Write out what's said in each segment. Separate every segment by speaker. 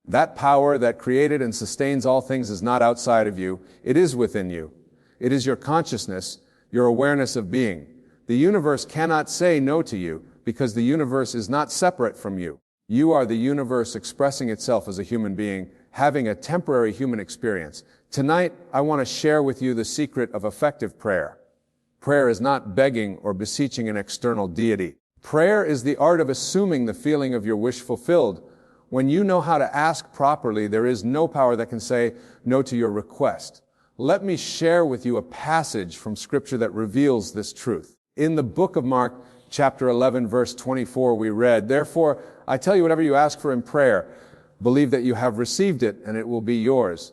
Speaker 1: That power that created and sustains all things is not outside of you. It is within you. It is your consciousness, your awareness of being. The universe cannot say no to you because the universe is not separate from you. You are the universe expressing itself as a human being, having a temporary human experience. Tonight, I want to share with you the secret of effective prayer. Prayer is not begging or beseeching an external deity. Prayer is the art of assuming the feeling of your wish fulfilled. When you know how to ask properly, there is no power that can say no to your request. Let me share with you a passage from Scripture that reveals this truth. In the book of Mark, chapter 11, verse 24, we read, "Therefore, I tell you whatever you ask for in prayer, believe that you have received it, and it will be yours."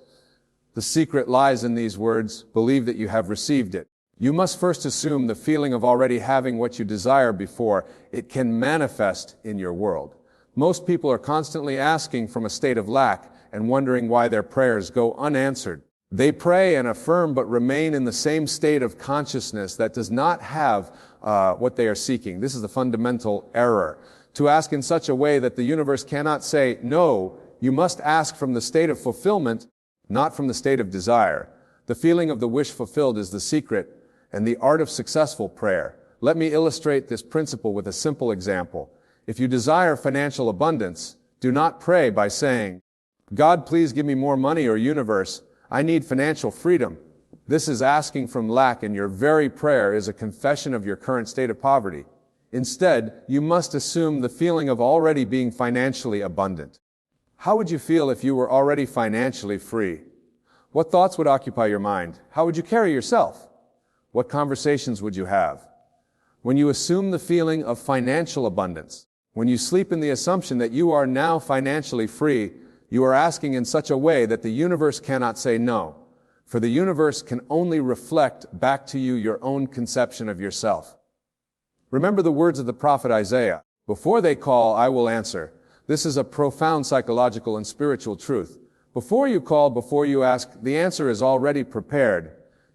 Speaker 1: The secret lies in these words, believe that you have received it. You must first assume the feeling of already having what you desire before it can manifest in your world. Most people are constantly asking from a state of lack and wondering why their prayers go unanswered. They pray and affirm but remain in the same state of consciousness that does not have what they are seeking. This is the fundamental error. To ask in such a way that the universe cannot say no, you must ask from the state of fulfillment, not from the state of desire. The feeling of the wish fulfilled is the secret and the art of successful prayer. Let me illustrate this principle with a simple example. If you desire financial abundance, do not pray by saying, "God, please give me more money," or "Universe, I need financial freedom." This is asking from lack, and your very prayer is a confession of your current state of poverty. Instead, you must assume the feeling of already being financially abundant. How would you feel if you were already financially free? What thoughts would occupy your mind? How would you carry yourself? What conversations would you have? When you assume the feeling of financial abundance, when you sleep in the assumption that you are now financially free, you are asking in such a way that the universe cannot say no, for the universe can only reflect back to you your own conception of yourself. Remember the words of the prophet Isaiah, "Before they call, I will answer." This is a profound psychological and spiritual truth. Before you call, before you ask, the answer is already prepared.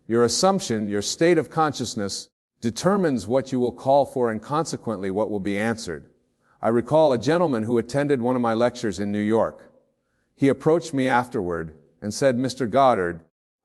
Speaker 1: Your assumption, your state of consciousness, determines what you will call for and consequently what will be answered. I recall a gentleman who attended one of my lectures in New York. He approached me afterward and said, "Mr. Goddard,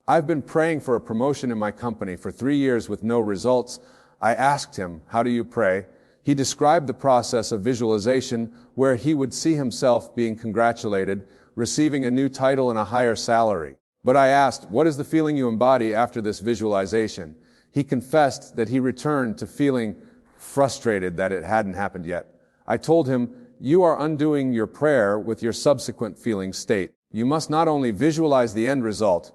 Speaker 1: I've been praying for a promotion in my company for 3 years with no results." I asked him, "How do you pray?" He described the process of visualization where he would see himself being congratulated, receiving a new title and a higher salary. But I asked, "What is the feeling you embody after this visualization?" He confessed that he returned to feeling frustrated that it hadn't happened yet. I told him, "You are undoing your prayer with your subsequent feeling state. You must not only visualize the end result,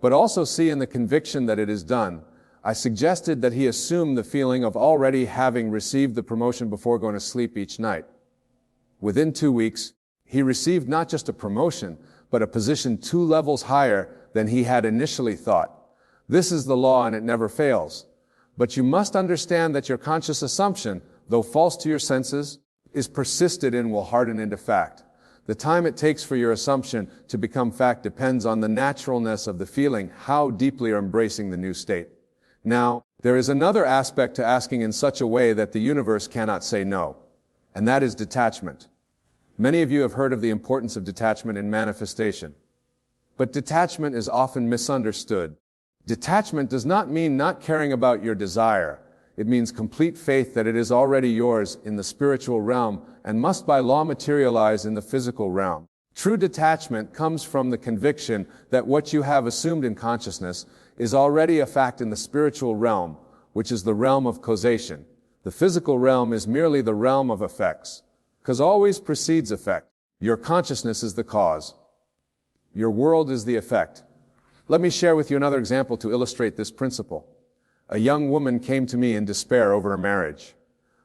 Speaker 1: but also see in the conviction that it is done." I suggested that he assume the feeling of already having received the promotion before going to sleep each night. Within 2 weeks, he received not just a promotion, but a position 2 levels higher than he had initially thought. This is the law and it never fails. But you must understand that your conscious assumption, though false to your senses, is persisted in will harden into fact. The time it takes for your assumption to become fact depends on the naturalness of the feeling, how deeply you're embracing the new state. Now, there is another aspect to asking in such a way that the universe cannot say no, and that is detachment. Many of you have heard of the importance of detachment in manifestation. But detachment is often misunderstood. Detachment does not mean not caring about your desire. It means complete faith that it is already yours in the spiritual realm and must by law materialize in the physical realm. True detachment comes from the conviction that what you have assumed in consciousness is already a fact in the spiritual realm, which is the realm of causation. The physical realm is merely the realm of effects. Cause always precedes effect. Your consciousness is the cause. Your world is the effect. Let me share with you another example to illustrate this principle. A young woman came to me in despair over her marriage.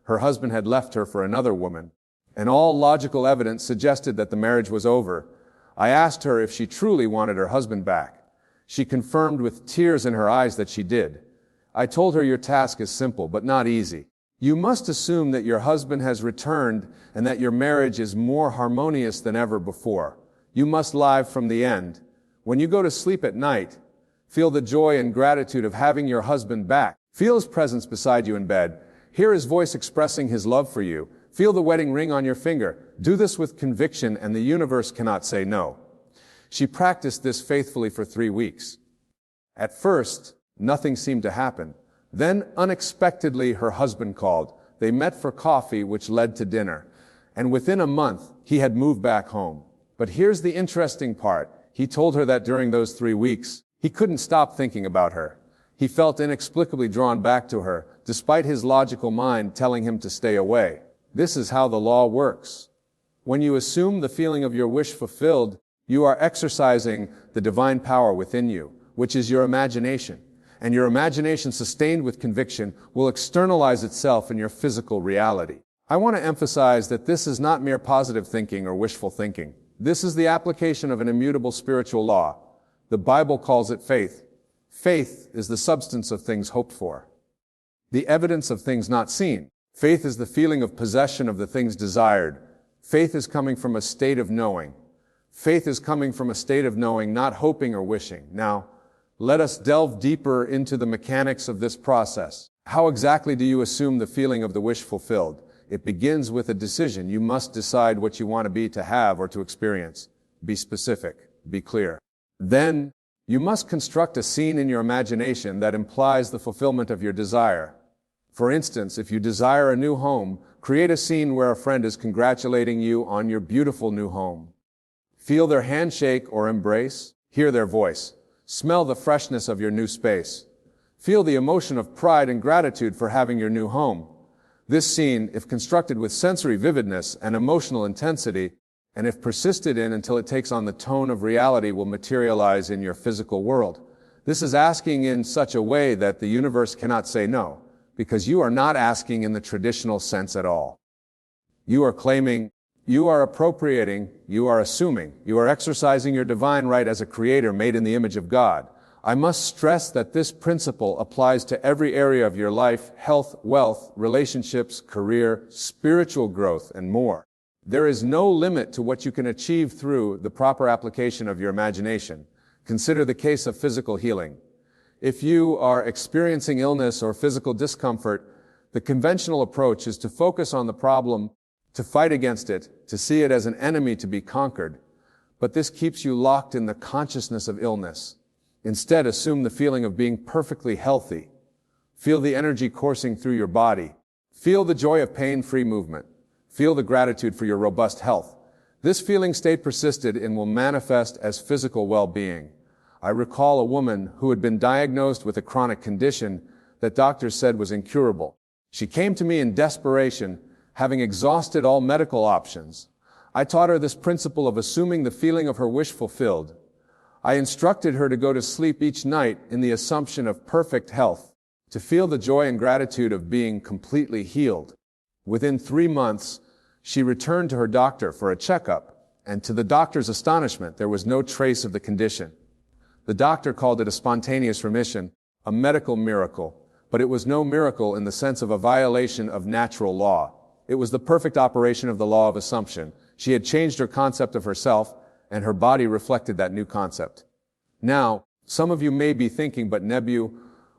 Speaker 1: Her husband had left her for another woman, and all logical evidence suggested that the marriage was over. I asked her if she truly wanted her husband back. She confirmed with tears in her eyes that she did. I told her, "Your task is simple, but not easy. You must assume that your husband has returned and that your marriage is more harmonious than ever before. You must live from the end. When you go to sleep at night, feel the joy and gratitude of having your husband back. Feel his presence beside you in bed. Hear his voice expressing his love for you. Feel the wedding ring on your finger. Do this with conviction, and the universe cannot say no. She practiced this faithfully for 3 weeks. At first, nothing seemed to happen. Then, unexpectedly, her husband called. They met for coffee, which led to dinner. And within a month, he had moved back home. But here's the interesting part. He told her that during those 3 weeks, he couldn't stop thinking about her. He felt inexplicably drawn back to her, despite his logical mind telling him to stay away. This is how the law works. When you assume the feeling of your wish fulfilled, you are exercising the divine power within you, which is your imagination. And your imagination, sustained with conviction, will externalize itself in your physical reality. I want to emphasize that this is not mere positive thinking or wishful thinking. This is the application of an immutable spiritual law. The Bible calls it faith. Faith is the substance of things hoped for, the evidence of things not seen. Faith is the feeling of possession of the things desired. Faith is coming from a state of knowing. Faith is coming from a state of knowing, not hoping or wishing. Now, let us delve deeper into the mechanics of this process. How exactly do you assume the feeling of the wish fulfilled? It begins with a decision. You must decide what you want to be, to have, or to experience. Be specific. Be clear. Then, you must construct a scene in your imagination that implies the fulfillment of your desire. For instance, if you desire a new home, create a scene where a friend is congratulating you on your beautiful new home. Feel their handshake or embrace. Hear their voice. Smell the freshness of your new space. Feel the emotion of pride and gratitude for having your new home. This scene, if constructed with sensory vividness and emotional intensity, and if persisted in until it takes on the tone of reality, will materialize in your physical world. This is asking in such a way that the universe cannot say no, because you are not asking in the traditional sense at all. You are claiming, you are appropriating, you are assuming, you are exercising your divine right as a creator made in the image of God. I must stress that this principle applies to every area of your life: health, wealth, relationships, career, spiritual growth, and more. There is no limit to what you can achieve through the proper application of your imagination. Consider the case of physical healing. If you are experiencing illness or physical discomfort, the conventional approach is to focus on the problem, to fight against it, to see it as an enemy to be conquered. But this keeps you locked in the consciousness of illness. Instead, assume the feeling of being perfectly healthy. Feel the energy coursing through your body. Feel the joy of pain-free movement. Feel the gratitude for your robust health. This feeling state persisted and will manifest as physical well-being. I recall a woman who had been diagnosed with a chronic condition that doctors said was incurable. She came to me in desperation, having exhausted all medical options. I taught her this principle of assuming the feeling of her wish fulfilled. I instructed her to go to sleep each night in the assumption of perfect health, to feel the joy and gratitude of being completely healed. Within 3 months, she returned to her doctor for a checkup, and to the doctor's astonishment, there was no trace of the condition. The doctor called it a spontaneous remission, a medical miracle, but it was no miracle in the sense of a violation of natural law. It was the perfect operation of the law of assumption. She had changed her concept of herself, and her body reflected that new concept. Now, some of you may be thinking, but Nebu,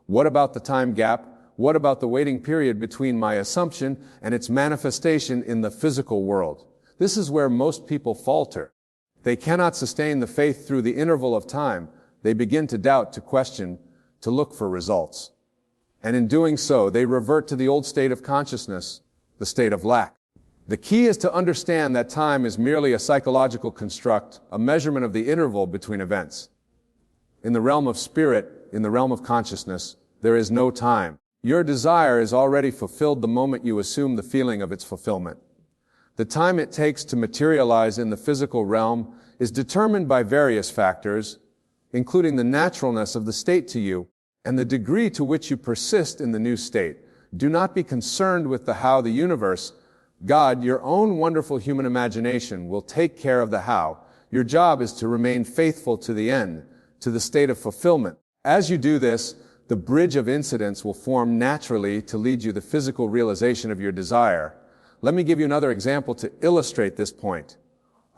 Speaker 1: what about the time gap? What about the waiting period between my assumption and its manifestation in the physical world? This is where most people falter. They cannot sustain the faith through the interval of time. They begin to doubt, to question, to look for results. And in doing so, they revert to the old state of consciousness, the state of lack. The key is to understand that time is merely a psychological construct, a measurement of the interval between events. In the realm of spirit, in the realm of consciousness, there is no time. Your desire is already fulfilled the moment you assume the feeling of its fulfillment. The time it takes to materialize in the physical realm is determined by various factors, including the naturalness of the state to you and the degree to which you persist in the new state. Do not be concerned with the how. The universe, God, your own wonderful human imagination, will take care of the how. Your job is to remain faithful to the end, to the state of fulfillment. As you do this, the bridge of incidents will form naturally to lead you to the physical realization of your desire. Let me give you another example to illustrate this point.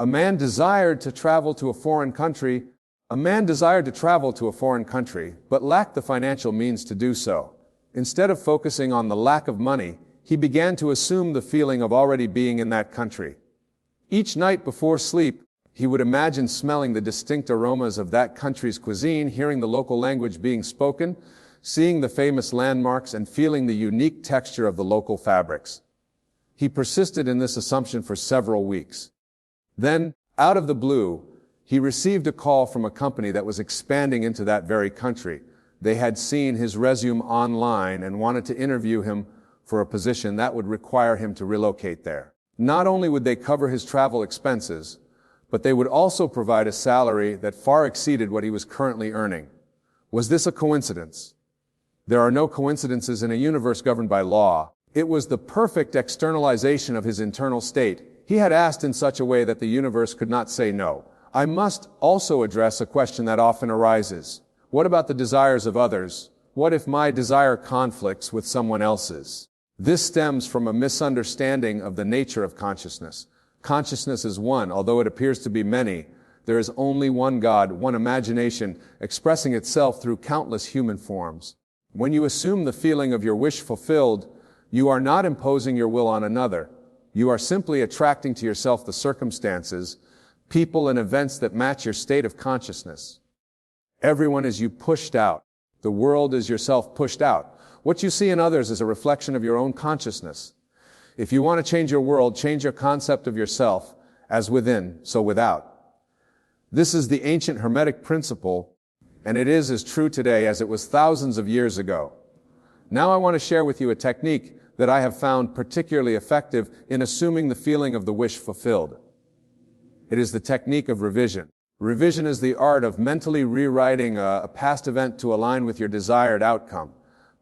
Speaker 1: A man desired to travel to a foreign country, but lacked the financial means to do so. Instead of focusing on the lack of money, he began to assume the feeling of already being in that country. Each night before sleep, he would imagine smelling the distinct aromas of that country's cuisine, hearing the local language being spoken, seeing the famous landmarks, and feeling the unique texture of the local fabrics. He persisted in this assumption for several weeks. Then, out of the blue, he received a call from a company that was expanding into that very country. They had seen his resume online and wanted to interview him for a position that would require him to relocate there. Not only would they cover his travel expenses, but they would also provide a salary that far exceeded what he was currently earning. Was this a coincidence? There are no coincidences in a universe governed by law. It was the perfect externalization of his internal state. He had asked in such a way that the universe could not say no. I must also address a question that often arises. What about the desires of others? What if my desire conflicts with someone else's? This stems from a misunderstanding of the nature of consciousness. Consciousness is one, although it appears to be many. There is only one God, one imagination, expressing itself through countless human forms. When you assume the feeling of your wish fulfilled, you are not imposing your will on another. You are simply attracting to yourself the circumstances, people, and events that match your state of consciousness. Everyone is you pushed out. The world is yourself pushed out. What you see in others is a reflection of your own consciousness. If you want to change your world, change your concept of yourself, as within, so without. This is the ancient Hermetic principle, and it is as true today as it was thousands of years ago. Now I want to share with you a technique that I have found particularly effective in assuming the feeling of the wish fulfilled. It is the technique of revision. Revision is the art of mentally rewriting a past event to align with your desired outcome.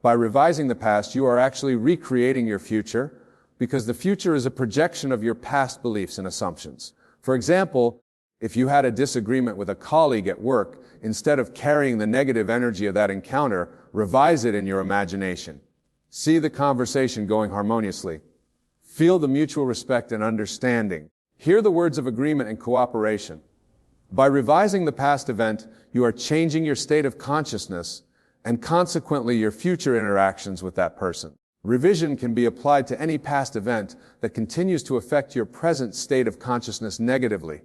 Speaker 1: By revising the past, you are actually recreating your future, because the future is a projection of your past beliefs and assumptions. For example, if you had a disagreement with a colleague at work, instead of carrying the negative energy of that encounter, revise it in your imagination. See the conversation going harmoniously. Feel the mutual respect and understanding. Hear the words of agreement and cooperation. By revising the past event, you are changing your state of consciousness and consequently your future interactions with that person. Revision can be applied to any past event that continues to affect your present state of consciousness negatively.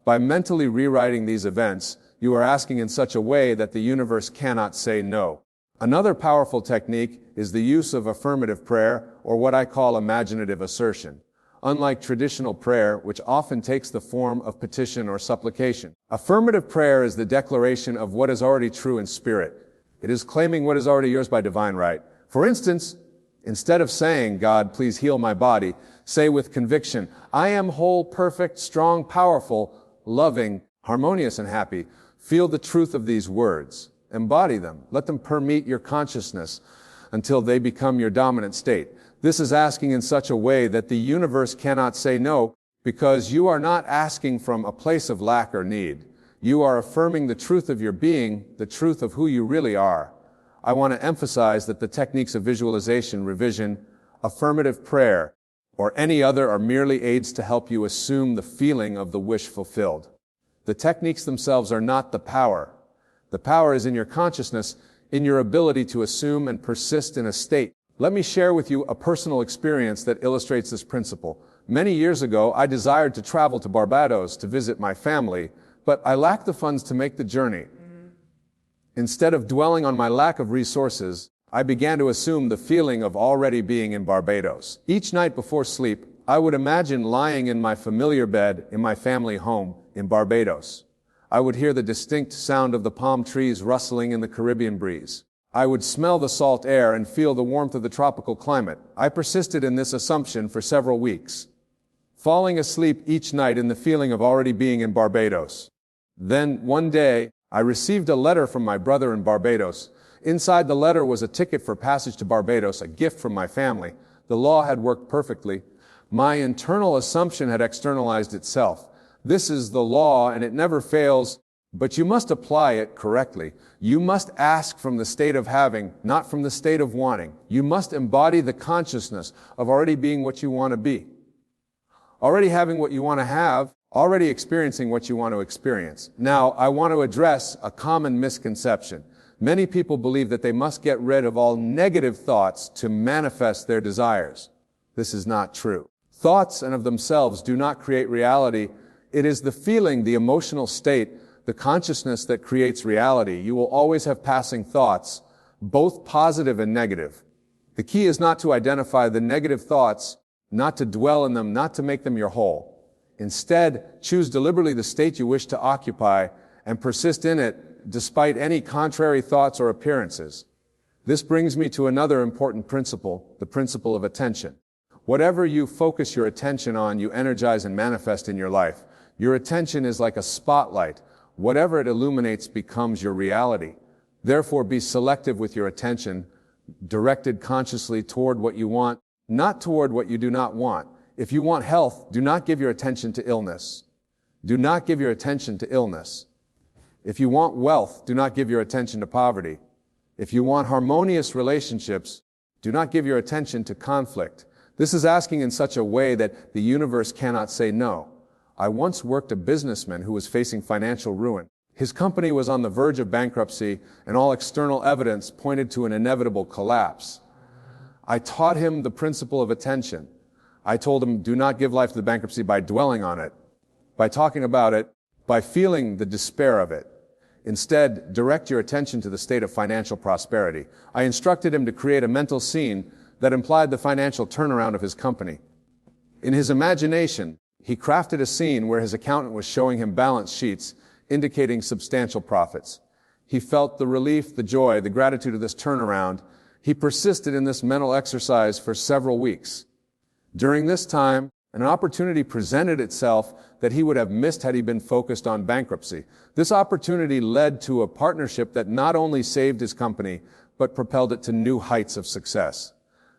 Speaker 1: By mentally rewriting these events, you are asking in such a way that the universe cannot say no. Another powerful technique is the use of affirmative prayer, or what I call imaginative assertion. Unlike traditional prayer, which often takes the form of petition or supplication, affirmative prayer is the declaration of what is already true in spirit. It is claiming what is already yours by divine right. For instance, instead of saying, "God, please heal my body," say with conviction, "I am whole, perfect, strong, powerful, loving, harmonious, and happy." Feel the truth of these words. Embody them. Let them permeate your consciousness until they become your dominant state. This is asking in such a way that the universe cannot say no, because you are not asking from a place of lack or need. You are affirming the truth of your being, the truth of who you really are. I want to emphasize that the techniques of visualization, revision, affirmative prayer, or any other are merely aids to help you assume the feeling of the wish fulfilled. The techniques themselves are not the power. The power is in your consciousness, in your ability to assume and persist in a state. Let me share with you a personal experience that illustrates this principle. Many years ago, I desired to travel to Barbados to visit my family, but I lacked the funds to make the journey. Instead of dwelling on my lack of resources, I began to assume the feeling of already being in Barbados. Each night before sleep, I would imagine lying in my familiar bed in my family home in Barbados. I would hear the distinct sound of the palm trees rustling in the Caribbean breeze. I would smell the salt air and feel the warmth of the tropical climate. I persisted in this assumption for several weeks, falling asleep each night in the feeling of already being in Barbados. Then, one day, I received a letter from my brother in Barbados. Inside the letter was a ticket for passage to Barbados, a gift from my family. The law had worked perfectly. My internal assumption had externalized itself. This is the law, and it never fails, but you must apply it correctly. You must ask from the state of having, not from the state of wanting. You must embody the consciousness of already being what you want to be, already having what you want to have, already experiencing what you want to experience. Now, I want to address a common misconception. Many people believe that they must get rid of all negative thoughts to manifest their desires. This is not true. Thoughts and of themselves do not create reality. It is the feeling, the emotional state, the consciousness that creates reality. You will always have passing thoughts, both positive and negative. The key is not to identify the negative thoughts, not to dwell in them, not to make them your whole. Instead, choose deliberately the state you wish to occupy and persist in it despite any contrary thoughts or appearances. This brings me to another important principle, the principle of attention. Whatever you focus your attention on, you energize and manifest in your life. Your attention is like a spotlight. Whatever it illuminates becomes your reality. Therefore, be selective with your attention, directed consciously toward what you want, not toward what you do not want. If you want health, do not give your attention to illness. Do not give your attention to illness. If you want wealth, do not give your attention to poverty. If you want harmonious relationships, do not give your attention to conflict. This is asking in such a way that the universe cannot say no. I once worked a businessman who was facing financial ruin. His company was on the verge of bankruptcy, and all external evidence pointed to an inevitable collapse. I taught him the principle of attention. I told him, do not give life to the bankruptcy by dwelling on it, by talking about it, by feeling the despair of it. Instead, direct your attention to the state of financial prosperity. I instructed him to create a mental scene that implied the financial turnaround of his company. In his imagination, he crafted a scene where his accountant was showing him balance sheets indicating substantial profits. He felt the relief, the joy, the gratitude of this turnaround. He persisted in this mental exercise for several weeks. During this time, an opportunity presented itself that he would have missed had he been focused on bankruptcy. This opportunity led to a partnership that not only saved his company, but propelled it to new heights of success.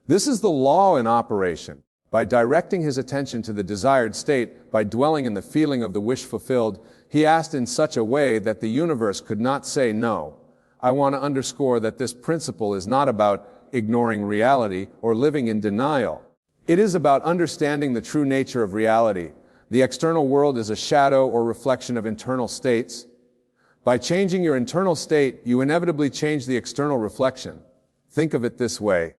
Speaker 1: This is the law in operation. By directing his attention to the desired state, by dwelling in the feeling of the wish fulfilled, he asked in such a way that the universe could not say no. I want to underscore that this principle is not about ignoring reality or living in denial. It is about understanding the true nature of reality. The external world is a shadow or reflection of internal states. By changing your internal state, you inevitably change the external reflection. Think of it this way.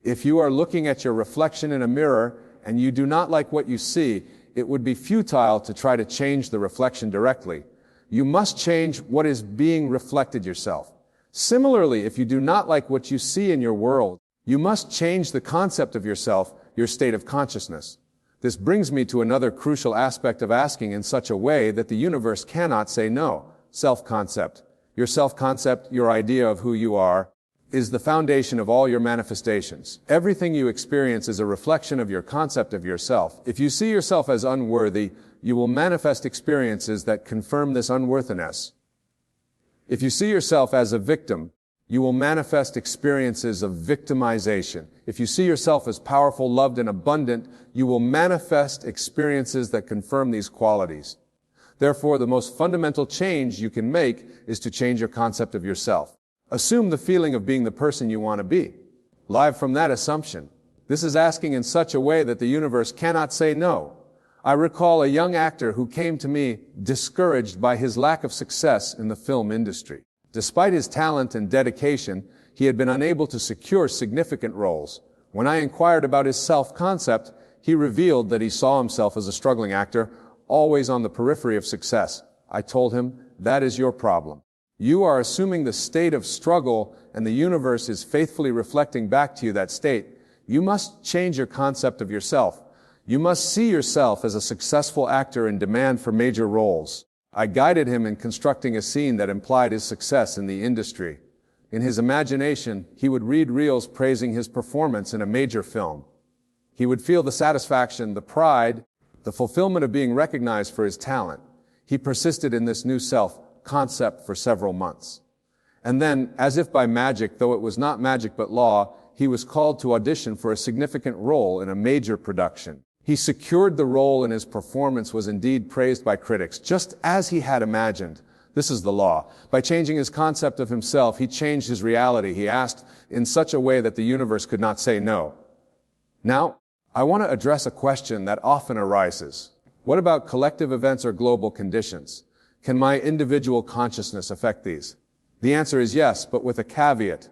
Speaker 1: If you are looking at your reflection in a mirror and you do not like what you see, it would be futile to try to change the reflection directly. You must change what is being reflected yourself. Similarly, if you do not like what you see in your world, you must change the concept of yourself, your state of consciousness. This brings me to another crucial aspect of asking in such a way that the universe cannot say no. Self-concept. Your self-concept, your idea of who you are, is the foundation of all your manifestations. Everything you experience is a reflection of your concept of yourself. If you see yourself as unworthy, you will manifest experiences that confirm this unworthiness. If you see yourself as a victim, you will manifest experiences of victimization. If you see yourself as powerful, loved, and abundant, you will manifest experiences that confirm these qualities. Therefore, the most fundamental change you can make is to change your concept of yourself. Assume the feeling of being the person you want to be. Live from that assumption. This is asking in such a way that the universe cannot say no. I recall a young actor who came to me discouraged by his lack of success in the film industry. Despite his talent and dedication, he had been unable to secure significant roles. When I inquired about his self-concept, he revealed that he saw himself as a struggling actor, always on the periphery of success. I told him, that is your problem. You are assuming the state of struggle, and the universe is faithfully reflecting back to you that state. You must change your concept of yourself. You must see yourself as a successful actor in demand for major roles. I guided him in constructing a scene that implied his success in the industry. In his imagination, he would read reels praising his performance in a major film. He would feel the satisfaction, the pride, the fulfillment of being recognized for his talent. He persisted in this new self-concept for several months. And then, as if by magic, though it was not magic but law, he was called to audition for a significant role in a major production. He secured the role, and his performance was indeed praised by critics, just as he had imagined. This is the law. By changing his concept of himself, he changed his reality. He asked in such a way that the universe could not say no. Now, I want to address a question that often arises. What about collective events or global conditions? Can my individual consciousness affect these? The answer is yes, but with a caveat.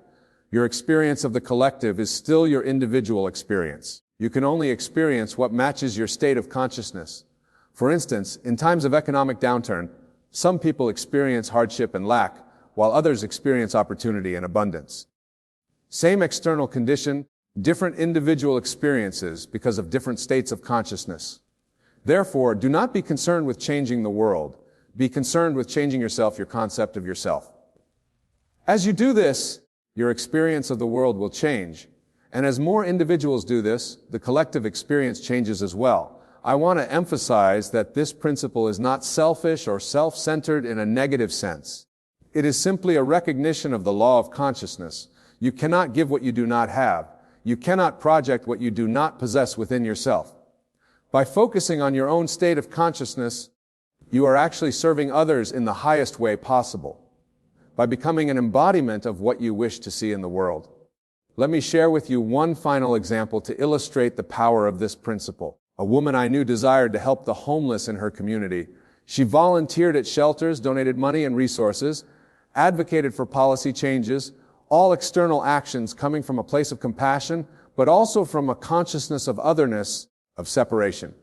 Speaker 1: Your experience of the collective is still your individual experience. You can only experience what matches your state of consciousness. For instance, in times of economic downturn, some people experience hardship and lack, while others experience opportunity and abundance. Same external condition, different individual experiences because of different states of consciousness. Therefore, do not be concerned with changing the world. Be concerned with changing yourself, your concept of yourself. As you do this, your experience of the world will change. And as more individuals do this, the collective experience changes as well. I want to emphasize that this principle is not selfish or self-centered in a negative sense. It is simply a recognition of the law of consciousness. You cannot give what you do not have. You cannot project what you do not possess within yourself. By focusing on your own state of consciousness, you are actually serving others in the highest way possible, by becoming an embodiment of what you wish to see in the world. Let me share with you one final example to illustrate the power of this principle. A woman I knew desired to help the homeless in her community. She volunteered at shelters, donated money and resources, advocated for policy changes, all external actions coming from a place of compassion, but also from a consciousness of otherness, of separation.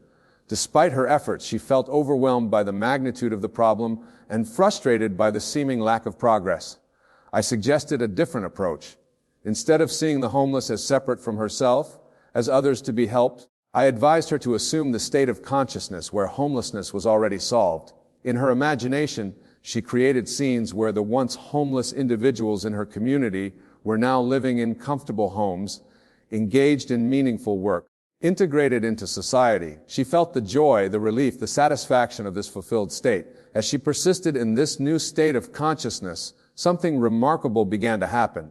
Speaker 1: Despite her efforts, she felt overwhelmed by the magnitude of the problem and frustrated by the seeming lack of progress. I suggested a different approach. Instead of seeing the homeless as separate from herself, as others to be helped, I advised her to assume the state of consciousness where homelessness was already solved. In her imagination, she created scenes where the once homeless individuals in her community were now living in comfortable homes, engaged in meaningful work, integrated into society. She felt the joy, the relief, the satisfaction of this fulfilled state. As she persisted in this new state of consciousness, something remarkable began to happen.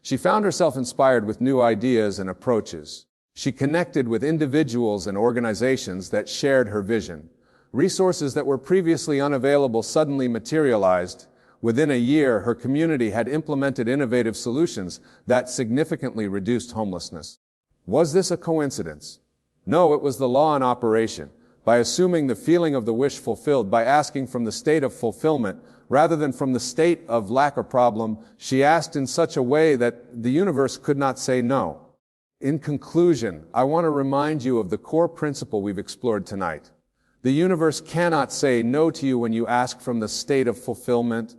Speaker 1: She found herself inspired with new ideas and approaches. She connected with individuals and organizations that shared her vision. Resources that were previously unavailable suddenly materialized. Within a year, her community had implemented innovative solutions that significantly reduced homelessness. Was this a coincidence? No, it was the law in operation. By assuming the feeling of the wish fulfilled, by asking from the state of fulfillment rather than from the state of lack or problem, she asked in such a way that the universe could not say no. In conclusion, I want to remind you of the core principle we've explored tonight. The universe cannot say no to you when you ask from the state of fulfillment,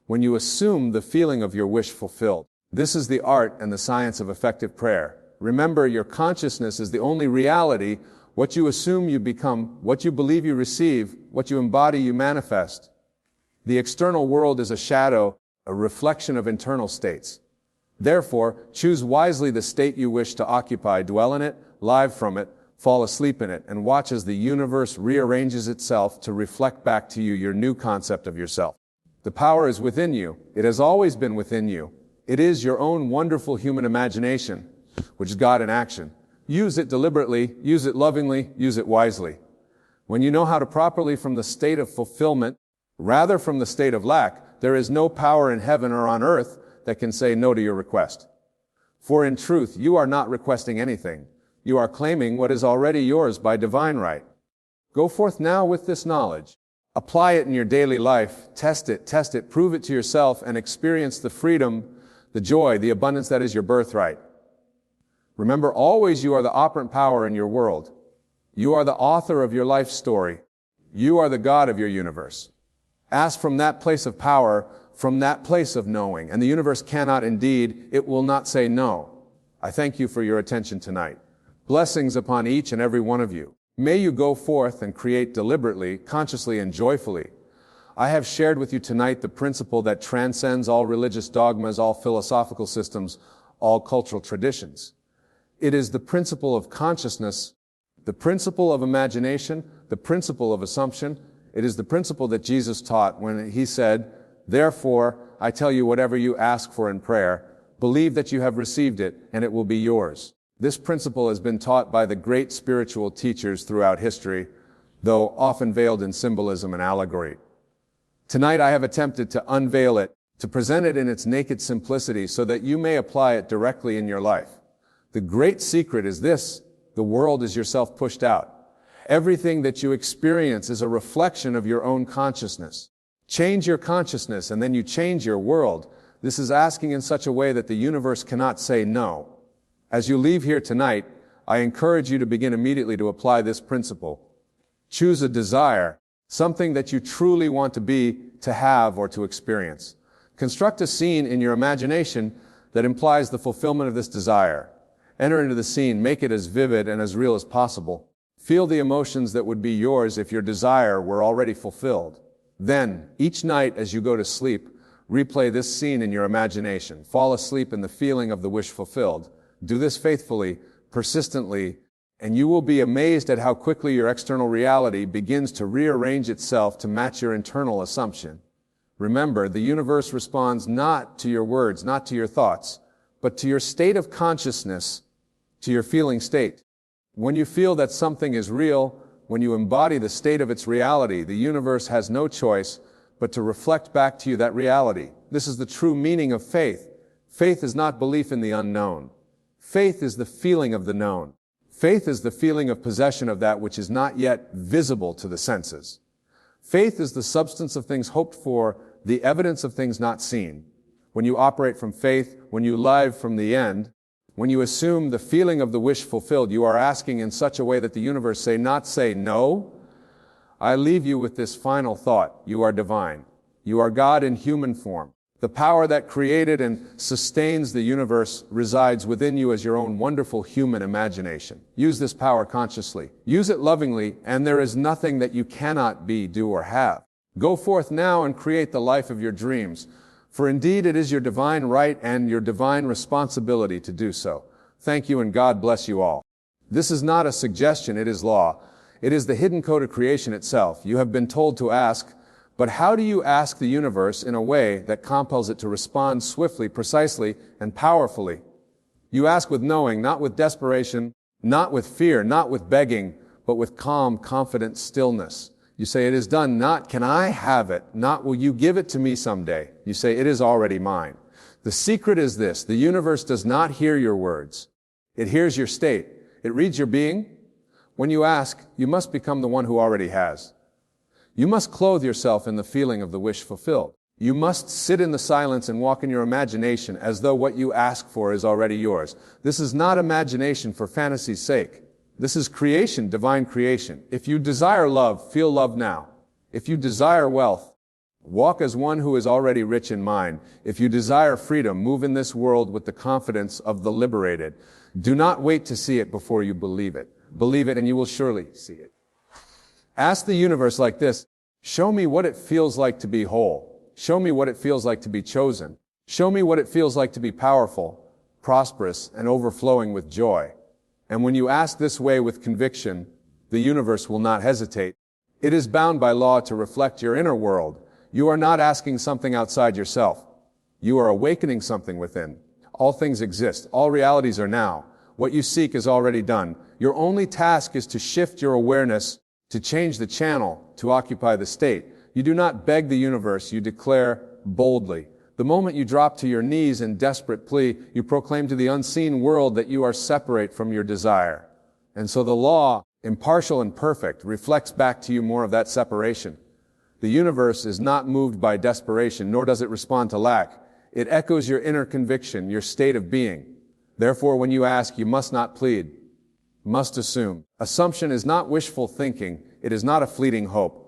Speaker 1: when you assume the feeling of your wish fulfilled. This is the art and the science of effective prayer. Remember, your consciousness is the only reality. What you assume you become, what you believe you receive, what you embody you manifest. The external world is a shadow, a reflection of internal states. Therefore, choose wisely the state you wish to occupy, dwell in it, live from it, fall asleep in it, and watch as the universe rearranges itself to reflect back to you your new concept of yourself. The power is within you. It has always been within you. It is your own wonderful human imagination, which is God in action. Use it deliberately, use it lovingly, use it wisely. When you know how to properly from the state of fulfillment, rather from the state of lack, there is no power in heaven or on earth that can say no to your request. For in truth, you are not requesting anything. You are claiming what is already yours by divine right. Go forth now with this knowledge. Apply it in your daily life. Test it, prove it to yourself, and experience the freedom, the joy, the abundance that is your birthright. Remember, always you are the operant power in your world. You are the author of your life story. You are the God of your universe. Ask from that place of power, from that place of knowing, and the universe cannot, indeed, it will not say no. I thank you for your attention tonight. Blessings upon each and every one of you. May you go forth and create deliberately, consciously, and joyfully. I have shared with you tonight the principle that transcends all religious dogmas, all philosophical systems, all cultural traditions. It is the principle of consciousness, the principle of imagination, the principle of assumption. It is the principle that Jesus taught when he said, "Therefore, I tell you whatever you ask for in prayer, believe that you have received it, and it will be yours." This principle has been taught by the great spiritual teachers throughout history, though often veiled in symbolism and allegory. Tonight I have attempted to unveil it, to present it in its naked simplicity so that you may apply it directly in your life. The great secret is this: the world is yourself pushed out. Everything that you experience is a reflection of your own consciousness. Change your consciousness and then you change your world. This is asking in such a way that the universe cannot say no. As you leave here tonight, I encourage you to begin immediately to apply this principle. Choose a desire, something that you truly want to be, to have, or to experience. Construct a scene in your imagination that implies the fulfillment of this desire. Enter into the scene, make it as vivid and as real as possible. Feel the emotions that would be yours if your desire were already fulfilled. Then, each night as you go to sleep, replay this scene in your imagination. Fall asleep in the feeling of the wish fulfilled. Do this faithfully, persistently, and you will be amazed at how quickly your external reality begins to rearrange itself to match your internal assumption. Remember, the universe responds not to your words, not to your thoughts, but to your state of consciousness, to your feeling state. When you feel that something is real, when you embody the state of its reality, the universe has no choice but to reflect back to you that reality. This is the true meaning of faith. Faith is not belief in the unknown. Faith is the feeling of the known. Faith is the feeling of possession of that which is not yet visible to the senses. Faith is the substance of things hoped for, the evidence of things not seen. When you operate from faith, when you live from the end, when you assume the feeling of the wish fulfilled, you are asking in such a way that the universe not say no. I leave you with this final thought. You are divine. You are God in human form. The power that created and sustains the universe resides within you as your own wonderful human imagination. Use this power consciously. Use it lovingly, and there is nothing that you cannot be, do, or have. Go forth now and create the life of your dreams, for indeed it is your divine right and your divine responsibility to do so. Thank you and God bless you all. This is not a suggestion, it is law. It is the hidden code of creation itself. You have been told to ask, but how do you ask the universe in a way that compels it to respond swiftly, precisely, and powerfully? You ask with knowing, not with desperation, not with fear, not with begging, but with calm, confident stillness. You say, it is done, not can I have it, not will you give it to me someday. You say, it is already mine. The secret is this, the universe does not hear your words. It hears your state. It reads your being. When you ask, you must become the one who already has. You must clothe yourself in the feeling of the wish fulfilled. You must sit in the silence and walk in your imagination as though what you ask for is already yours. This is not imagination for fantasy's sake. This is creation, divine creation. If you desire love, feel love now. If you desire wealth, walk as one who is already rich in mind. If you desire freedom, move in this world with the confidence of the liberated. Do not wait to see it before you believe it. Believe it and you will surely see it. Ask the universe like this, show me what it feels like to be whole. Show me what it feels like to be chosen. Show me what it feels like to be powerful, prosperous, and overflowing with joy. And when you ask this way with conviction, the universe will not hesitate. It is bound by law to reflect your inner world. You are not asking something outside yourself. You are awakening something within. All things exist. All realities are now. What you seek is already done. Your only task is to shift your awareness, to change the channel, to occupy the state. You do not beg the universe, you declare boldly. The moment you drop to your knees in desperate plea, you proclaim to the unseen world that you are separate from your desire. And so the law, impartial and perfect, reflects back to you more of that separation. The universe is not moved by desperation, nor does it respond to lack. It echoes your inner conviction, your state of being. Therefore, when you ask, you must not plead, must assume. Assumption is not wishful thinking. It is not a fleeting hope.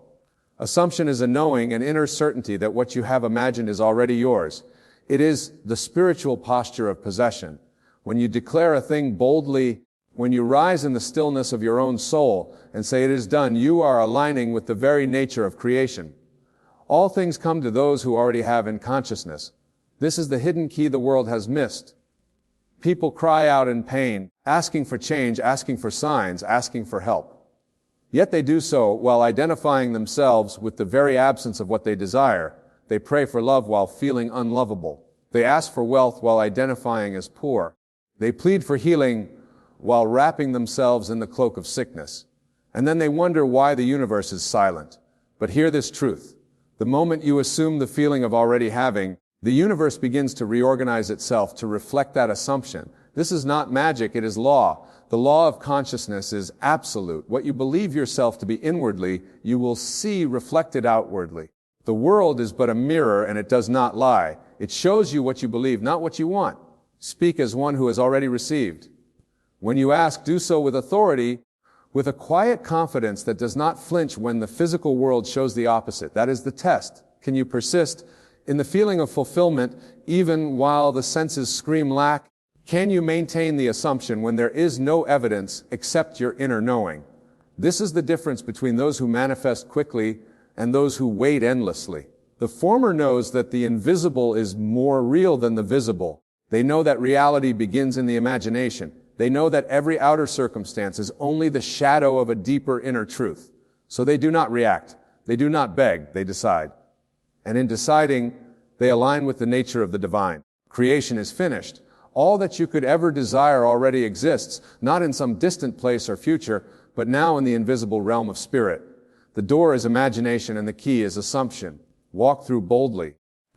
Speaker 1: Assumption is a knowing, an inner certainty that what you have imagined is already yours. It is the spiritual posture of possession. When you declare a thing boldly, when you rise in the stillness of your own soul and say it is done, you are aligning with the very nature of creation. All things come to those who already have in consciousness. This is the hidden key the world has missed. People cry out in pain, asking for change, asking for signs, asking for help. Yet they do so while identifying themselves with the very absence of what they desire. They pray for love while feeling unlovable. They ask for wealth while identifying as poor. They plead for healing while wrapping themselves in the cloak of sickness. And then they wonder why the universe is silent. But hear this truth. The moment you assume the feeling of already having, the universe begins to reorganize itself to reflect that assumption. This is not magic, it is law. The law of consciousness is absolute. What you believe yourself to be inwardly, you will see reflected outwardly. The world is but a mirror, and it does not lie. It shows you what you believe, not what you want. Speak as one who has already received. When you ask, do so with authority, with a quiet confidence that does not flinch when the physical world shows the opposite. That is the test. Can you persist in the feeling of fulfillment even while the senses scream lack? Can you maintain the assumption when there is no evidence except your inner knowing? This is the difference between those who manifest quickly and those who wait endlessly. The former knows that the invisible is more real than the visible. They know that reality begins in the imagination. They know that every outer circumstance is only the shadow of a deeper inner truth. So they do not react. They do not beg. They decide. And in deciding, they align with the nature of the divine. Creation is finished. All that you could ever desire already exists, not in some distant place or future, but now in the invisible realm of spirit. The door is imagination and the key is assumption. Walk through boldly.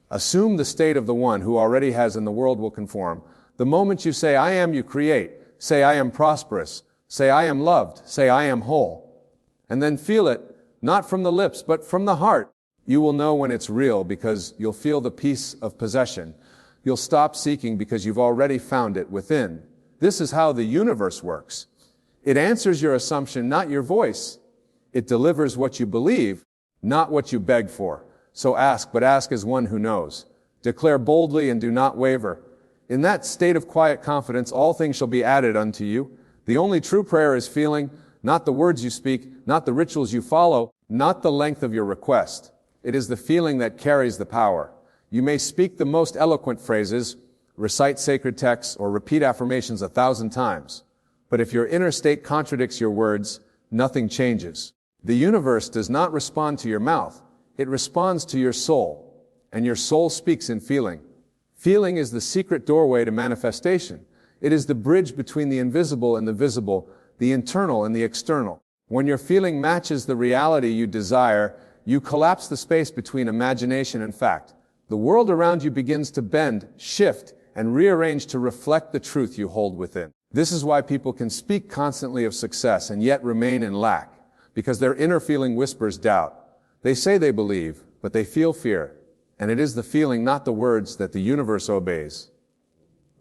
Speaker 1: Assume the state of the one who already has and the world will conform. The moment you say, I am, you create. Say, I am prosperous. Say, I am loved. Say, I am whole. And then feel it, not from the lips, but from the heart. You will know when it's real because you'll feel the peace of possession. You'll stop seeking because you've already found it within. This is how the universe works. It answers your assumption, not your voice. It delivers what you believe, not what you beg for. So ask, but ask as one who knows. Declare boldly and do not waver. In that state of quiet confidence, all things shall be added unto you. The only true prayer is feeling, not the words you speak, not the rituals you follow, not the length of your request. It is the feeling that carries the power. You may speak the most eloquent phrases, recite sacred texts, or repeat affirmations 1,000 times. But if your inner state contradicts your words, nothing changes. The universe does not respond to your mouth. It responds to your soul. And your soul speaks in feeling. Feeling is the secret doorway to manifestation. It is the bridge between the invisible and the visible, the internal and the external. When your feeling matches the reality you desire, you collapse the space between imagination and fact. The world around you begins to bend, shift, and rearrange to reflect the truth you hold within. This is why people can speak constantly of success and yet remain in lack, because their inner feeling whispers doubt. They say they believe, but they feel fear. And it is the feeling, not the words, that the universe obeys.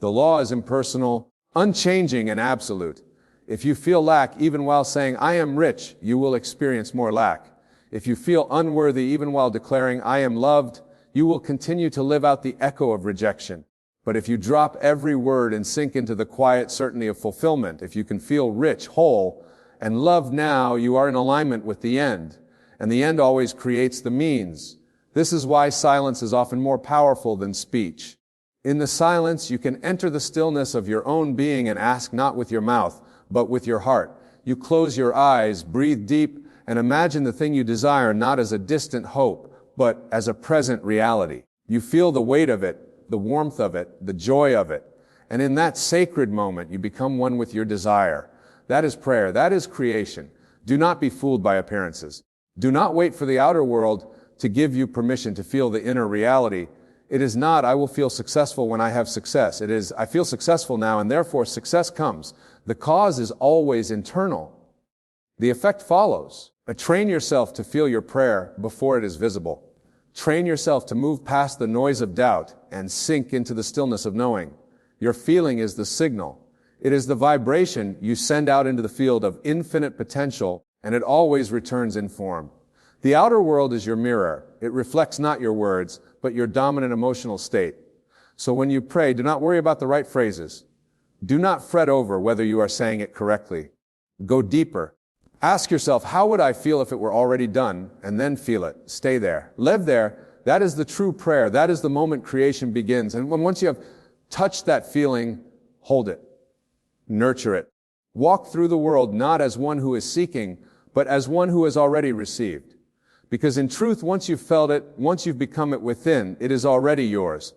Speaker 1: The law is impersonal, unchanging, and absolute. If you feel lack even while saying, I am rich, you will experience more lack. If you feel unworthy even while declaring, I am loved, you will continue to live out the echo of rejection. But if you drop every word and sink into the quiet certainty of fulfillment, if you can feel rich, whole, and loved now, you are in alignment with the end. And the end always creates the means. This is why silence is often more powerful than speech. In the silence, you can enter the stillness of your own being and ask not with your mouth, but with your heart. You close your eyes, breathe deep, and imagine the thing you desire not as a distant hope, but as a present reality. You feel the weight of it, the warmth of it, the joy of it. And in that sacred moment, you become one with your desire. That is prayer. That is creation. Do not be fooled by appearances. Do not wait for the outer world to give you permission to feel the inner reality. It is not, I will feel successful when I have success. It is, I feel successful now, and therefore success comes. The cause is always internal. The effect follows. Train yourself to feel your prayer before it is visible. Train yourself to move past the noise of doubt and sink into the stillness of knowing. Your feeling is the signal. It is the vibration you send out into the field of infinite potential, and it always returns in form. The outer world is your mirror. It reflects not your words, but your dominant emotional state. So when you pray, do not worry about the right phrases. Do not fret over whether you are saying it correctly. Go deeper. Ask yourself, how would I feel if it were already done? And then feel it. Stay there. Live there. That is the true prayer. That is the moment creation begins. And once you have touched that feeling, hold it. Nurture it. Walk through the world not as one who is seeking, but as one who has already received. Because in truth, once you've felt it, once you've become it within, it is already yours.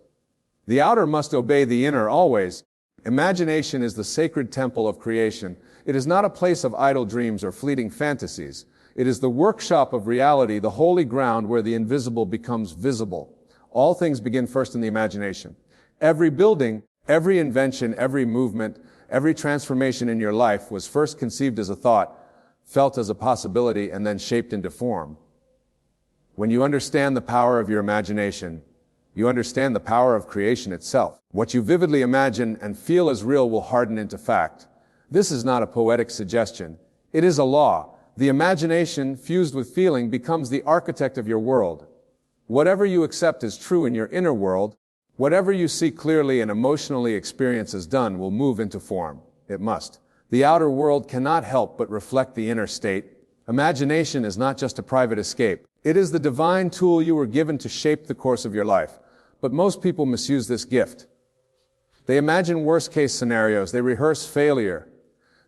Speaker 1: The outer must obey the inner always. Imagination is the sacred temple of creation. It is not a place of idle dreams or fleeting fantasies. It is the workshop of reality, the holy ground where the invisible becomes visible. All things begin first in the imagination. Every building, every invention, every movement, every transformation in your life was first conceived as a thought, felt as a possibility, and then shaped into form. When you understand the power of your imagination, you understand the power of creation itself. What you vividly imagine and feel as real will harden into fact. This is not a poetic suggestion. It is a law. The imagination, fused with feeling, becomes the architect of your world. Whatever you accept as true in your inner world, whatever you see clearly and emotionally experience as done, will move into form. It must. The outer world cannot help but reflect the inner state. Imagination is not just a private escape. It is the divine tool you were given to shape the course of your life. But most people misuse this gift. They imagine worst-case scenarios. They rehearse failure.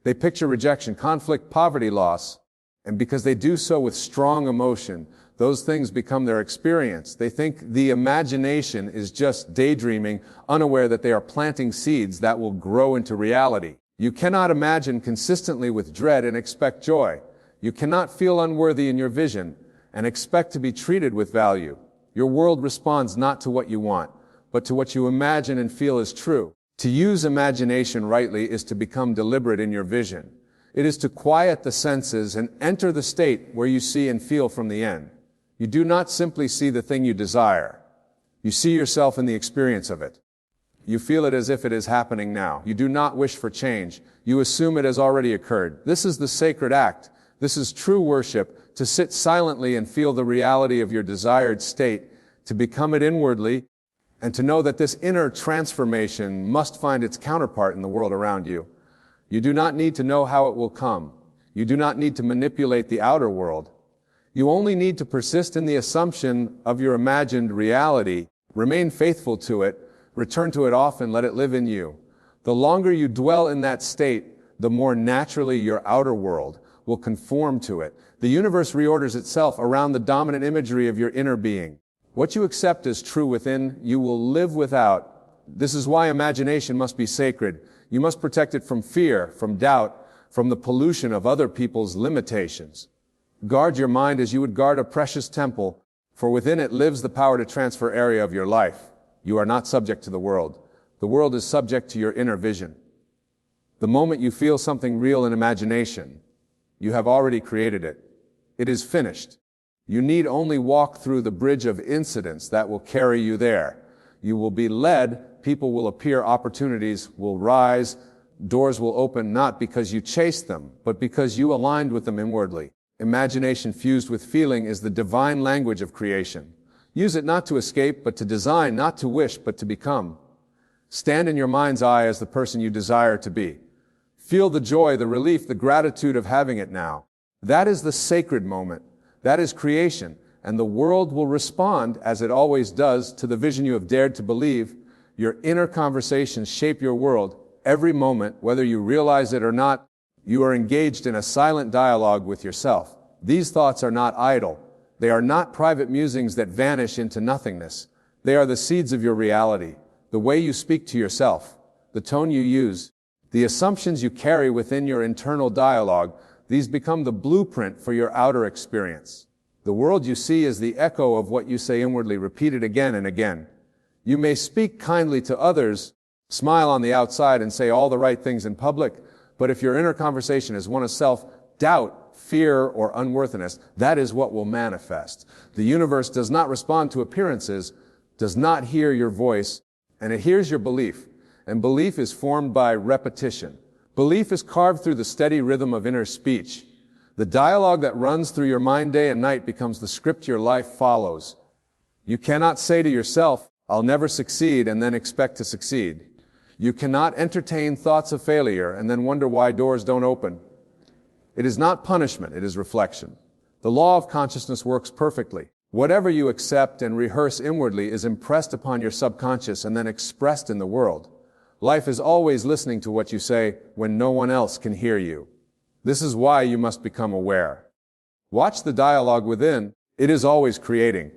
Speaker 1: They picture rejection, conflict, poverty, loss. And because they do so with strong emotion, those things become their experience. They think the imagination is just daydreaming, unaware that they are planting seeds that will grow into reality. You cannot imagine consistently with dread and expect joy. You cannot feel unworthy in your vision and expect to be treated with value. Your world responds not to what you want, but to what you imagine and feel is true. To use imagination rightly is to become deliberate in your vision. It is to quiet the senses and enter the state where you see and feel from the end. You do not simply see the thing you desire. You see yourself in the experience of it. You feel it as if it is happening now. You do not wish for change. You assume it has already occurred. This is the sacred act. This is true worship, to sit silently and feel the reality of your desired state, to become it inwardly, and to know that this inner transformation must find its counterpart in the world around you. You do not need to know how it will come. You do not need to manipulate the outer world. You only need to persist in the assumption of your imagined reality, remain faithful to it, return to it often, let it live in you. The longer you dwell in that state, the more naturally your outer world will conform to it. The universe reorders itself around the dominant imagery of your inner being. What you accept as true within, you will live without. This is why imagination must be sacred. You must protect it from fear, from doubt, from the pollution of other people's limitations. Guard your mind as you would guard a precious temple, for within it lives the power to transfer area of your life. You are not subject to the world. The world is subject to your inner vision. The moment you feel something real in imagination, you have already created it. It is finished. You need only walk through the bridge of incidents that will carry you there. You will be led, people will appear, opportunities will rise, doors will open not because you chased them, but because you aligned with them inwardly. Imagination fused with feeling is the divine language of creation. Use it not to escape, but to design, not to wish, but to become. Stand in your mind's eye as the person you desire to be. Feel the joy, the relief, the gratitude of having it now. That is the sacred moment. That is creation, and the world will respond, as it always does, to the vision you have dared to believe. Your inner conversations shape your world. Every moment, whether you realize it or not, you are engaged in a silent dialogue with yourself. These thoughts are not idle. They are not private musings that vanish into nothingness. They are the seeds of your reality, the way you speak to yourself, the tone you use, the assumptions you carry within your internal dialogue. These become the blueprint for your outer experience. The world you see is the echo of what you say inwardly, repeated again and again. You may speak kindly to others, smile on the outside, and say all the right things in public, but if your inner conversation is one of self-doubt, fear, or unworthiness, that is what will manifest. The universe does not respond to appearances, does not hear your voice, and it hears your belief. And belief is formed by repetition. Belief is carved through the steady rhythm of inner speech. The dialogue that runs through your mind day and night becomes the script your life follows. You cannot say to yourself, "I'll never succeed," and then expect to succeed. You cannot entertain thoughts of failure and then wonder why doors don't open. It is not punishment, it is reflection. The law of consciousness works perfectly. Whatever you accept and rehearse inwardly is impressed upon your subconscious and then expressed in the world. Life is always listening to what you say when no one else can hear you. This is why you must become aware. Watch the dialogue within. It is always creating.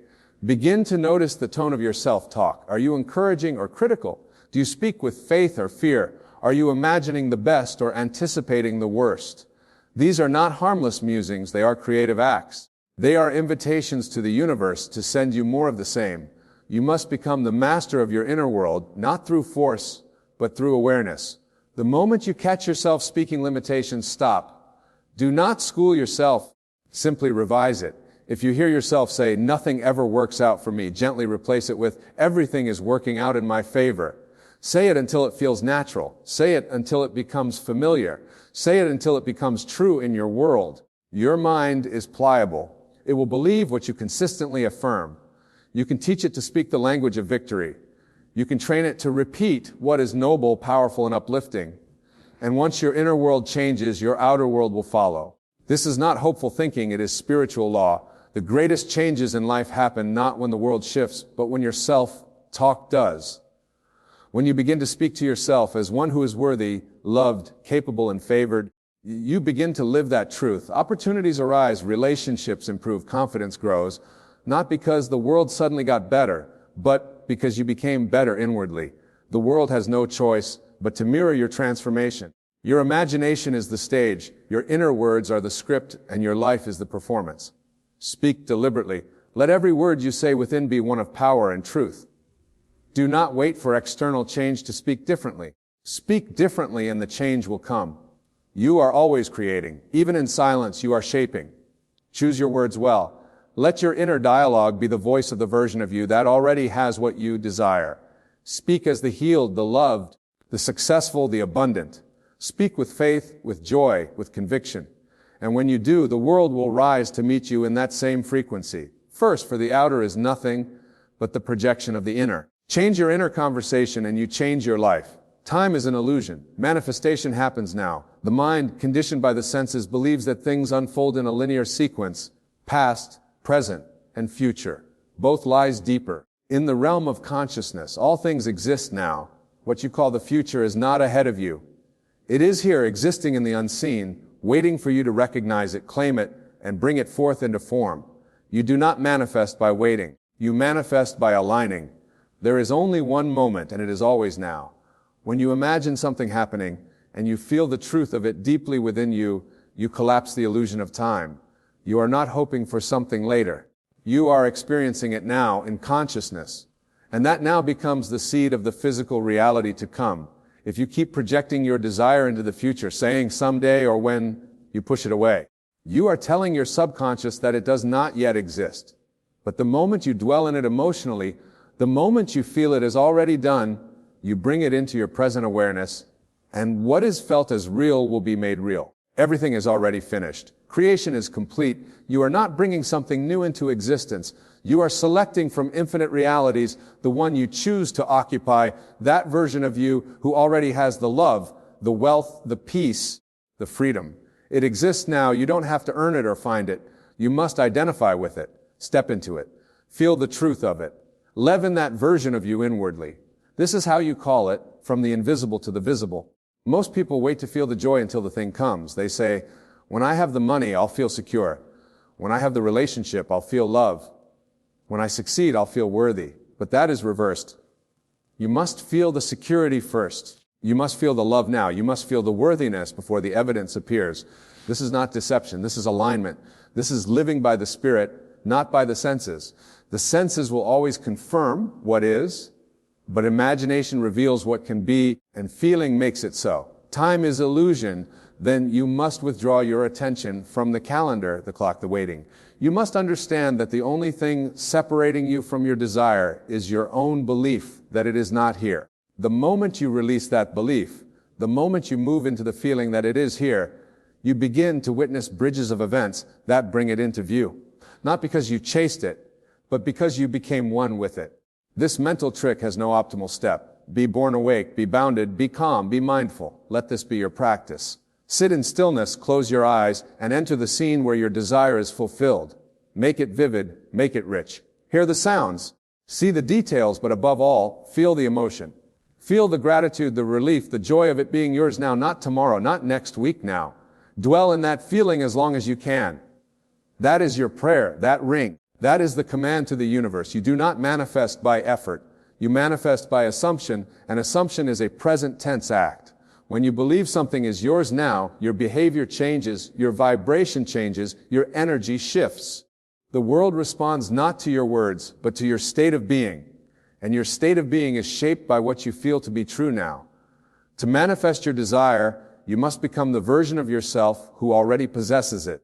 Speaker 1: Begin to notice the tone of your self-talk. Are you encouraging or critical? Do you speak with faith or fear? Are you imagining the best or anticipating the worst? These are not harmless musings, they are creative acts. They are invitations to the universe to send you more of the same. You must become the master of your inner world, not through force, but through awareness. The moment you catch yourself speaking limitations, stop. Do not school yourself, simply revise it. If you hear yourself say, "Nothing ever works out for me," gently replace it with, "Everything is working out in my favor." Say it until it feels natural. Say it until it becomes familiar. Say it until it becomes true in your world. Your mind is pliable. It will believe what you consistently affirm. You can teach it to speak the language of victory. You can train it to repeat what is noble, powerful, and uplifting. And once your inner world changes, your outer world will follow. This is not hopeful thinking, it is spiritual law. The greatest changes in life happen not when the world shifts, but when your self-talk does. When you begin to speak to yourself as one who is worthy, loved, capable, and favored, you begin to live that truth. Opportunities arise, relationships improve, confidence grows, not because the world suddenly got better, but because you became better inwardly. The world has no choice but to mirror your transformation. Your imagination is the stage, your inner words are the script, and your life is the performance. Speak deliberately. Let every word you say within be one of power and truth. Do not wait for external change to speak differently. Speak differently and the change will come. You are always creating. Even in silence, you are shaping. Choose your words well. Let your inner dialogue be the voice of the version of you that already has what you desire. Speak as the healed, the loved, the successful, the abundant. Speak with faith, with joy, with conviction. And when you do, the world will rise to meet you in that same frequency. First, for the outer is nothing but the projection of the inner. Change your inner conversation and you change your life. Time is an illusion. Manifestation happens now. The mind, conditioned by the senses, believes that things unfold in a linear sequence, past, present, and future. Both lies deeper. In the realm of consciousness, all things exist now. What you call the future is not ahead of you. It is here, existing in the unseen, waiting for you to recognize it, claim it, and bring it forth into form. You do not manifest by waiting. You manifest by aligning. There is only one moment, and it is always now. When you imagine something happening, and you feel the truth of it deeply within you, you collapse the illusion of time. You are not hoping for something later. You are experiencing it now in consciousness. And that now becomes the seed of the physical reality to come. If you keep projecting your desire into the future, saying someday or when, you push it away. You are telling your subconscious that it does not yet exist. But the moment you dwell in it emotionally, the moment you feel it is already done, you bring it into your present awareness, and what is felt as real will be made real. Everything is already finished. Creation is complete. You are not bringing something new into existence. You are selecting from infinite realities the one you choose to occupy, that version of you who already has the love, the wealth, the peace, the freedom. It exists now. You don't have to earn it or find it. You must identify with it. Step into it. Feel the truth of it. Leaven that version of you inwardly. This is how you call it, from the invisible to the visible. Most people wait to feel the joy until the thing comes. They say, when I have the money, I'll feel secure. When I have the relationship, I'll feel love. When I succeed, I'll feel worthy. But that is reversed. You must feel the security first. You must feel the love now. You must feel the worthiness before the evidence appears. This is not deception. This is alignment. This is living by the Spirit, not by the senses. The senses will always confirm what is, but imagination reveals what can be, and feeling makes it so. Time is illusion. Then you must withdraw your attention from the calendar, the clock, the waiting. You must understand that the only thing separating you from your desire is your own belief that it is not here. The moment you release that belief, the moment you move into the feeling that it is here, you begin to witness bridges of events that bring it into view. Not because you chased it, but because you became one with it. This mental trick has no optimal step. Be born awake, be bounded, be calm, be mindful. Let this be your practice. Sit in stillness, close your eyes, and enter the scene where your desire is fulfilled. Make it vivid, make it rich. Hear the sounds, see the details, but above all, feel the emotion. Feel the gratitude, the relief, the joy of it being yours now, not tomorrow, not next week now. Dwell in that feeling as long as you can. That is your prayer, that ring. That is the command to the universe. You do not manifest by effort. You manifest by assumption, and assumption is a present tense act. When you believe something is yours now, your behavior changes, your vibration changes, your energy shifts. The world responds not to your words, but to your state of being. And your state of being is shaped by what you feel to be true now. To manifest your desire, you must become the version of yourself who already possesses it.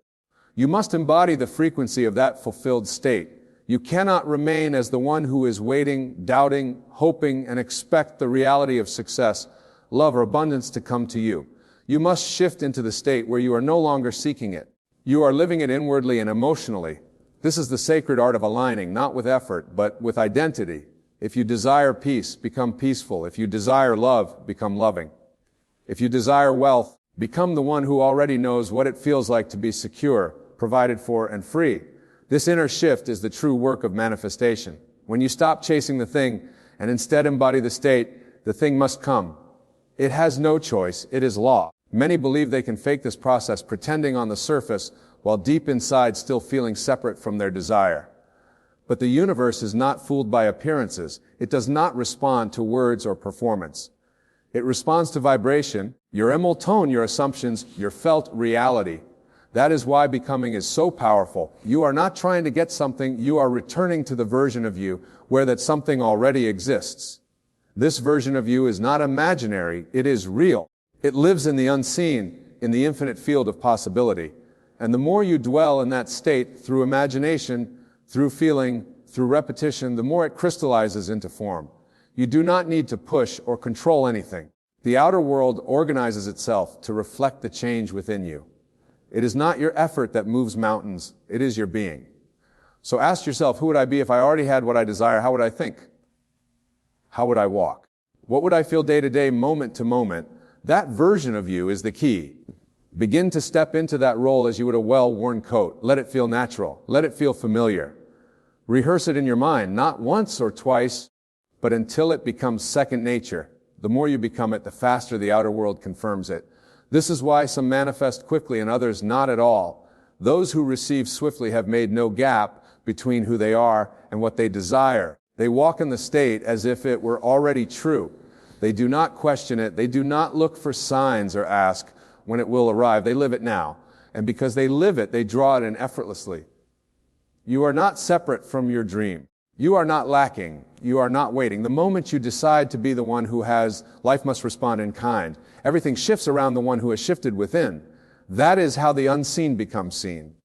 Speaker 1: You must embody the frequency of that fulfilled state. You cannot remain as the one who is waiting, doubting, hoping, and expect the reality of success, love, or abundance to come to you. You must shift into the state where you are no longer seeking it. You are living it inwardly and emotionally. This is the sacred art of aligning, not with effort, but with identity. If you desire peace, become peaceful. If you desire love, become loving. If you desire wealth, become the one who already knows what it feels like to be secure, provided for, and free. This inner shift is the true work of manifestation. When you stop chasing the thing and instead embody the state, the thing must come. It has no choice. It is law. Many believe they can fake this process, pretending on the surface, while deep inside still feeling separate from their desire. But the universe is not fooled by appearances. It does not respond to words or performance. It responds to vibration, your emerald tone, your assumptions, your felt reality. That is why becoming is so powerful. You are not trying to get something, you are returning to the version of you where that something already exists. This version of you is not imaginary, it is real. It lives in the unseen, in the infinite field of possibility. And the more you dwell in that state through imagination, through feeling, through repetition, the more it crystallizes into form. You do not need to push or control anything. The outer world organizes itself to reflect the change within you. It is not your effort that moves mountains, it is your being. So ask yourself, who would I be if I already had what I desire? How would I think? How would I walk? What would I feel day to day, moment to moment? That version of you is the key. Begin to step into that role as you would a well-worn coat. Let it feel natural. Let it feel familiar. Rehearse it in your mind, not once or twice, but until it becomes second nature. The more you become it, the faster the outer world confirms it. This is why some manifest quickly and others not at all. Those who receive swiftly have made no gap between who they are and what they desire. They walk in the state as if it were already true. They do not question it. They do not look for signs or ask when it will arrive. They live it now. And because they live it, they draw it in effortlessly. You are not separate from your dream. You are not lacking. You are not waiting. The moment you decide to be the one who has, life must respond in kind. Everything shifts around the one who has shifted within. That is how the unseen becomes seen.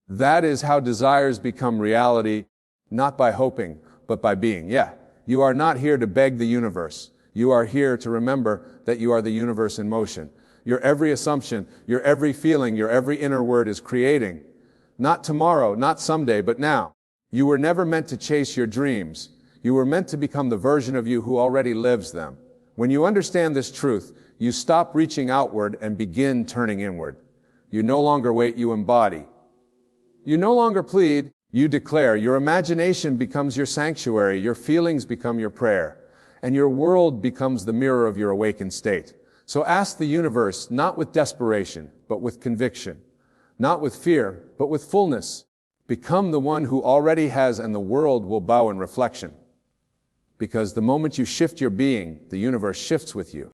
Speaker 1: That is how desires become reality, not by hoping, but by being. Yeah, you are not here to beg the universe. You are here to remember that you are the universe in motion. Your every assumption, your every feeling, your every inner word is creating. Not tomorrow, not someday, but now. You were never meant to chase your dreams. You were meant to become the version of you who already lives them. When you understand this truth, you stop reaching outward and begin turning inward. You no longer wait, you embody. You no longer plead, you declare. Your imagination becomes your sanctuary, your feelings become your prayer, and your world becomes the mirror of your awakened state. So ask the universe, not with desperation, but with conviction. Not with fear, but with fullness. Become the one who already has, and the world will bow in reflection. Because the moment you shift your being, the universe shifts with you.